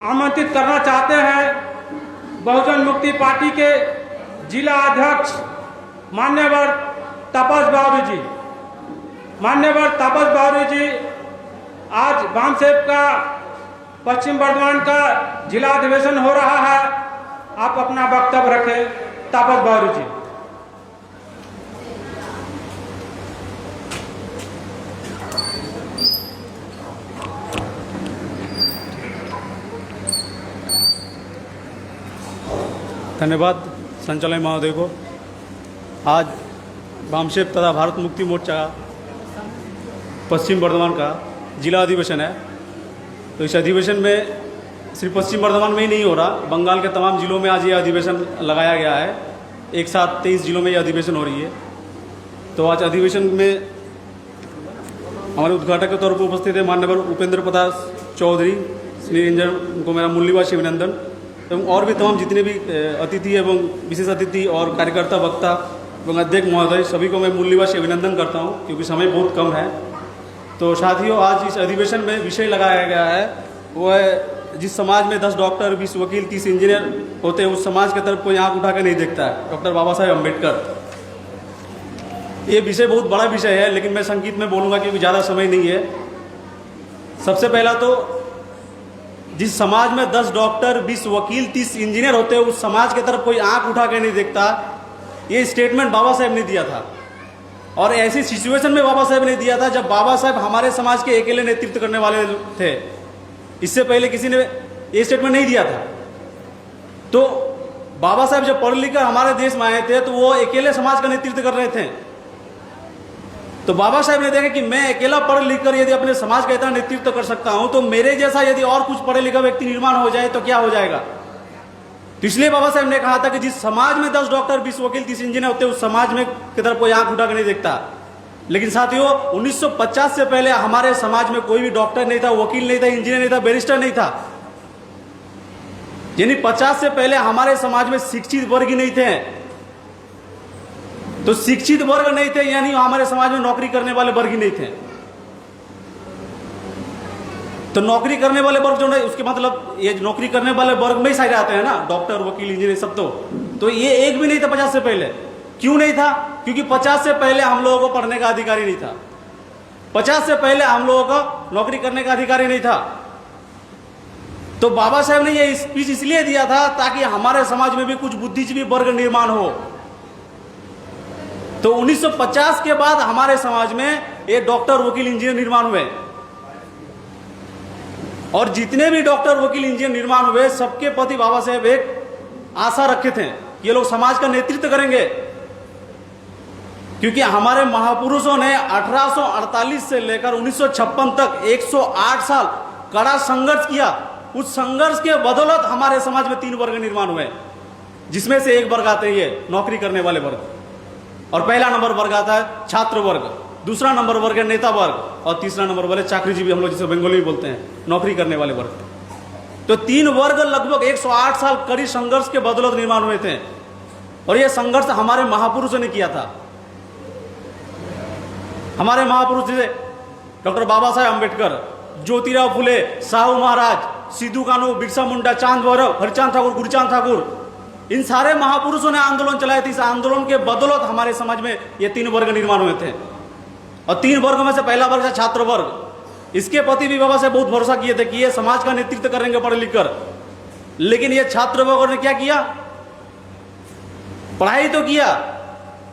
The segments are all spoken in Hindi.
आमंत्रित करना चाहते हैं बहुजन मुक्ति पार्टी के जिला अध्यक्ष मान्यवर तापस बावरी जी। मान्यवर तापस बावरी जी, आज बामसेब का पश्चिम बर्धमान का जिला अधिवेशन हो रहा है, आप अपना वक्तव्य रखें। तापस बावरी जी। धन्यवाद संचालक महोदय को। आज बामसेब तथा भारत मुक्ति मोर्चा पश्चिम बर्धमान का जिला अधिवेशन है। तो इस अधिवेशन में सिर्फ पश्चिम बर्धमान में ही नहीं हो रहा, बंगाल के तमाम जिलों में आज ये अधिवेशन लगाया गया है। एक साथ 23 जिलों में ये अधिवेशन हो रही है। तो आज अधिवेशन में हमारे उद्घाटक के तौर पर उपस्थित है माननीय उपेंद्र प्रताप चौधरी श्री रंजन, उनको मेरा मूल्यवान अभिनंदन, एवं और भी तमाम जितने भी अतिथि एवं विशेष अतिथि और कार्यकर्ता वक्ता एवं अध्यक्ष महोदय, सभी को मैं मूल्यवान अभिनंदन करता हूं, क्योंकि समय बहुत कम है। तो साथियों, आज इस अधिवेशन में विषय लगाया गया है वो है, जिस समाज में 10 डॉक्टर, 20 वकील, 30 इंजीनियर होते हैं, उस समाज की तरफ कोई आँख उठा कर नहीं देखता है, डॉक्टर बाबा साहेब अम्बेडकर। ये विषय बहुत बड़ा विषय है, लेकिन मैं संक्षिप्त में बोलूँगा क्योंकि ज़्यादा समय नहीं है। सबसे पहला तो जिस समाज में 10 डॉक्टर, 20 वकील, 30 इंजीनियर होते हैं, उस समाज की तरफ कोई आंख उठा के नहीं देखता, ये स्टेटमेंट बाबा साहेब ने दिया था। और ऐसी सिचुएशन में बाबा साहेब ने दिया था जब बाबा साहेब हमारे समाज के अकेले नेतृत्व करने वाले थे। इससे पहले किसी ने ये स्टेटमेंट नहीं दिया था। तो बाबा साहेब जब पढ़ लिख कर हमारे देश में आए थे तो वो अकेले समाज का नेतृत्व कर रहे थे। तो बाबा साहेब ने देखा कि मैं अकेला पढ़ लिख कर यदि अपने समाज का इतना नेतृत्व कर सकता हूं, तो मेरे जैसा यदि और कुछ पढ़े लिखा व्यक्ति निर्माण हो जाए तो क्या हो जाएगा। तो इसलिए बाबा साहेब ने कहा था कि जिस समाज में 10 डॉक्टर, 20 वकील, 30 इंजीनियर होते हैं, उस समाज में की तरफ कोई आंख उठा कर नहीं देखता। लेकिन साथियों, 1950 से पहले हमारे समाज में कोई भी डॉक्टर नहीं था, वकील नहीं था, इंजीनियर नहीं था, बैरिस्टर नहीं था। यानी 50 से पहले हमारे समाज में शिक्षित वर्ग ही नहीं थे। तो शिक्षित वर्ग नहीं थे, यानी हमारे समाज में नौकरी करने वाले वर्ग ही नहीं थे। तो नौकरी करने वाले वर्ग जो नहीं, उसके मतलब ये नौकरी करने वाले वर्ग में ही सारे आते हैं ना, डॉक्टर, वकील, इंजीनियर सब। तो ये एक भी नहीं था 50 से पहले। क्यों नहीं था? क्योंकि 50 से पहले हम लोगों को पढ़ने का अधिकार ही नहीं था। 50 से पहले हम लोगों को नौकरी करने का अधिकार ही नहीं था। तो बाबा साहेब ने ये स्पीच इसलिए दिया था ताकि हमारे समाज में भी कुछ बुद्धिजीवी वर्ग निर्माण हो। तो 1950 के बाद हमारे समाज में ये डॉक्टर, वकील, इंजीनियर निर्माण हुए। और जितने भी डॉक्टर, वकील, इंजीनियर निर्माण हुए, सबके प्रति बाबा साहेब एक आशा रखे थे, ये लोग समाज का नेतृत्व करेंगे। क्योंकि हमारे महापुरुषों ने 1848 से लेकर 1956 तक 108 साल कड़ा संघर्ष किया। उस संघर्ष के बदौलत हमारे समाज में 3 वर्ग निर्माण हुए, जिसमें से एक वर्ग आते हैं ये नौकरी करने वाले वर्ग। और पहला नंबर वर्ग आता है छात्र वर्ग, दूसरा नंबर वर्ग है नेता वर्ग, और तीसरा नंबर वाले चाकरीजीवी, हम लोग जिसे बंगाली में बोलते हैं, नौकरी करने वाले वर्ग। तो 3 वर्ग लगभग 108 साल कड़ी संघर्ष के बदौलत निर्माण हुए थे। और यह संघर्ष हमारे महापुरुषों ने किया था। हमारे महापुरुष जैसे डॉक्टर बाबा साहेब अम्बेडकर, ज्योतिराव फुले, साहू महाराज, सिद्धू कानू, बिरसा मुंडा, चांद भैरव, हरिचांद ठाकुर, गुरुचांद ठाकुर, इन सारे महापुरुषों ने आंदोलन चलाए थे। इस आंदोलन के बदौलत हमारे समाज में ये 3 वर्ग निर्माण हुए थे। और 3 वर्गों में से पहला वर्ग है छात्र वर्ग। इसके प्रति भी बाबा साहब बहुत भरोसा किए थे कि ये समाज का नेतृत्व करेंगे पढ़ लिख कर। लेकिन ये छात्र वर्ग ने क्या किया? पढ़ाई तो किया,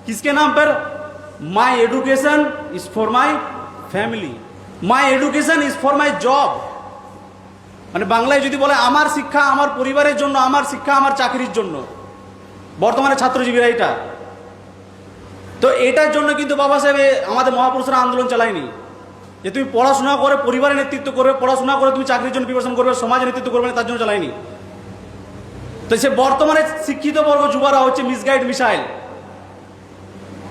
किसके नाम पर? My education is for my family, my education is for my job. মানে বাংলায় যদি বলে আমার শিক্ষা আমার পরিবারের জন্য, আমার শিক্ষা আমার চাকরির জন্য, বর্তমানে ছাত্রজীবীরা এটা। তো এটার জন্য কিন্তু বাবা সাহেব আমাদের মহাপুরুষরা আন্দোলন চালায়নি যে তুমি পড়াশোনা করে পরিবারের নেতৃত্ব করবে, পড়াশোনা করে তুমি চাকরির জন্য প্রিপারেশন করবে, সমাজের নেতৃত্ব করবে না, তার জন্য চালায়নি। তো সে বর্তমানে শিক্ষিত বর্গ যুবরা হচ্ছে মিসগাইড, মিসাইল।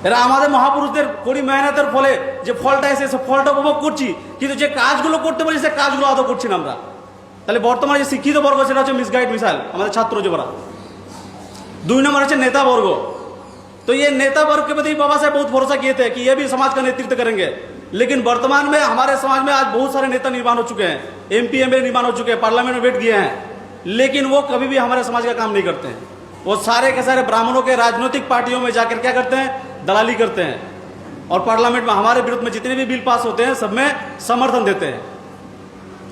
এরা আমাদের মহাপুরুষদের কড়ি মেহনতের ফলে যে ফলটা এসে সে ফলটা উপভোগ করছি, কিন্তু যে কাজগুলো করতে বলি সে কাজগুলো আদৌ করছি না আমরা। তাহলে বর্তমানে যে শিক্ষিত বর্গ সেটা হচ্ছে মিসগাইড, মিসাইল, আমাদের ছাত্র যুবরা। 2 नंबर है नेता वर्ग। तो ये नेता वर्ग के प्रति बाबा साहेब बहुत भरोसा किए थे कि ये भी समाज का नेतृत्व करेंगे। लेकिन वर्तमान में हमारे समाज में आज बहुत सारे नेता निर्माण हो चुके हैं, MP MLA निर्माण हो चुके हैं, पार्लियामेंट में बैठ गए हैं, लेकिन वो कभी भी हमारे समाज का काम नहीं करते हैं। वो सारे के सारे ब्राह्मणों के राजनीतिक पार्टियों में जाकर क्या करते हैं, दलाली करते हैं, और पार्लियामेंट में हमारे विरुद्ध में जितने भी बिल पास होते हैं सब में समर्थन देते हैं।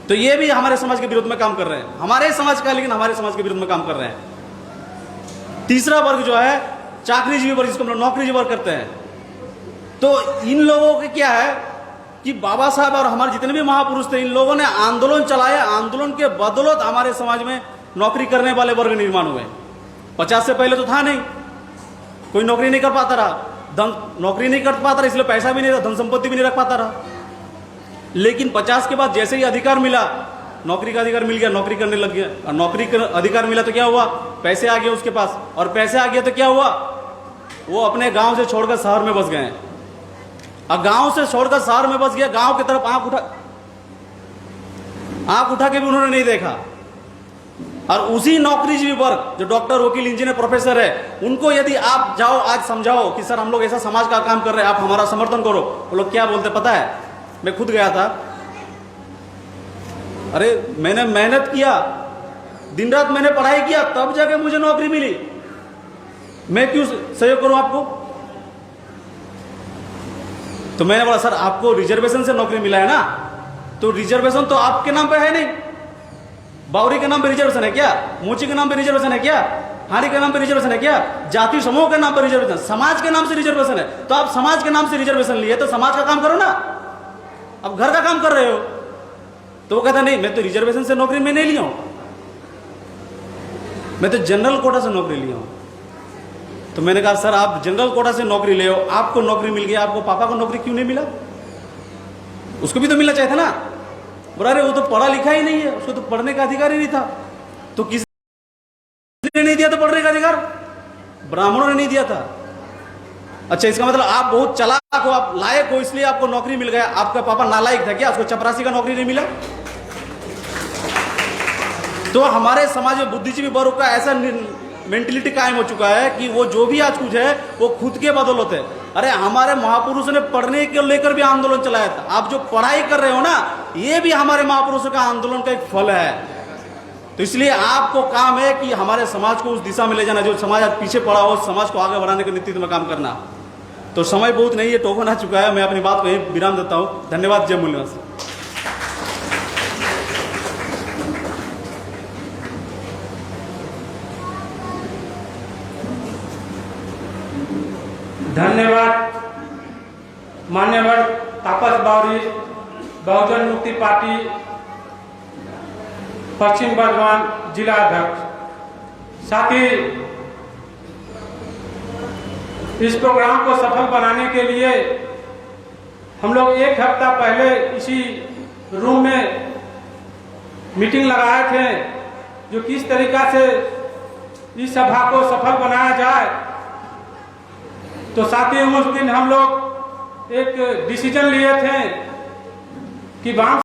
तो ये भी हमारे समाज के विरुद्ध में काम कर रहे हैं, हमारे समाज का, लेकिन हमारे समाज के विरुद्ध में काम कर रहे हैं। तीसरा वर्ग जो है चाकरीजीवी वर्ग, जिसको हम लोग नौकरीजीवी वर्ग करते हैं। तो इन लोगों के क्या है कि बाबा साहब और हमारे जितने भी महापुरुष थे, इन लोगों ने आंदोलन चलाया, आंदोलन के बदौलत हमारे समाज में नौकरी करने वाले वर्ग निर्माण हुए। 50 से पहले तो था नहीं, कोई नौकरी नहीं कर पाता रहा, नौकरी नहीं कर पाता रहा, इसलिए पैसा भी नहीं रहा, धन संपत्ति भी नहीं रख पाता रहा। लेकिन 50 के बाद जैसे ही अधिकार मिला, नौकरी का अधिकार मिल गया, नौकरी करने लग गया, और नौकरी का अधिकार मिला तो क्या हुआ, पैसे आ गए उसके पास, और पैसे आ गया तो क्या हुआ, वो अपने गांव से छोड़कर शहर में बस गए। अब गांव से छोड़कर शहर में बस गया, गांव की तरफ आंख उठा के भी उन्होंने नहीं देखा। और उसी नौकरीजीवी वर्ग जो डॉक्टर, वकील, इंजीनियर, प्रोफेसर है, उनको यदि आप जाओ आज समझाओ कि सर हम लोग ऐसा समाज का काम कर रहे हैं, आप हमारा समर्थन करो, वो लोग क्या बोलते पता है? मैं खुद गया था, अरे मैंने मेहनत किया, दिन रात मैंने पढ़ाई किया, तब जाके मुझे नौकरी मिली, मैं क्यों सहयोग करूं आपको? तो मैंने बोला सर आपको रिजर्वेशन से नौकरी मिला है ना, तो रिजर्वेशन तो आपके नाम पे है नहीं, बावरी के नाम पे रिजर्वेशन है क्या, मोची के नाम पे रिजर्वेशन है क्या, हाड़ी के नाम पे रिजर्वेशन है क्या, जाति समूह के नाम पे रिजर्वेशन, समाज के नाम से रिजर्वेशन है। तो आप समाज के नाम से रिजर्वेशन लिए तो समाज का काम करो ना, अब घर का काम कर रहे हो। तो वो कहता नहीं मैं तो रिजर्वेशन से नौकरी में नहीं लिया हूं, मैं तो जनरल कोटा से नौकरी लिया हूं। तो मैंने कहा सर आप जनरल कोटा से नौकरी ले हो, आपको नौकरी मिल गई, आपको पापा को नौकरी क्यों नहीं मिला? उसको भी तो मिलना चाहिए था ना। बोला अरे वो तो पढ़ा लिखा ही नहीं है, उसको तो पढ़ने का अधिकार ही नहीं था। तो किसने नहीं दिया था पढ़ने का अधिकार? ब्राह्मणों ने नहीं दिया था। अच्छा इसका मतलब आप बहुत चालाक हो, आप लायक हो, इसलिए आपको नौकरी मिल गया। आपका पापा नालायक था क्या, उसको चपरासी का नौकरी नहीं मिला? तो हमारे समाज में बुद्धिजीवी वर्ग का ऐसा मेंटलिटी कायम हो चुका है कि वो जो भी आज कुछ है वो खुद के बदौलत है। अरे हमारे महापुरुषों ने पढ़ने के लेकर भी आंदोलन चलाया था। आप जो पढ़ाई कर रहे हो ना, ये भी हमारे महापुरुषों का आंदोलन का एक फल है। तो इसलिए आपको काम है कि हमारे समाज को उस दिशा में ले जाना, जो समाज आज पीछे पड़ा हो, समाज को आगे बढ़ाने के नेतृत्व में काम करना। तो समय बहुत नहीं है, टोकन आ चुका है, मैं अपनी बात को यही विराम देता हूँ। धन्यवाद। जय मूल्यवान। धन्यवाद मान्यवर तापस बावरी, बहुजन मुक्ति पार्टी पश्चिम बर्धमान जिला अध्यक्ष। साथ ही इस प्रोग्राम को सफल बनाने के लिए हम लोग एक हफ्ता पहले इसी रूम में मीटिंग लगाए थे, जो किस तरीका से इस सभा को सफल बनाया जाए। तो साथ ही उस दिन हम लोग एक डिसीजन लिए थे कि वाम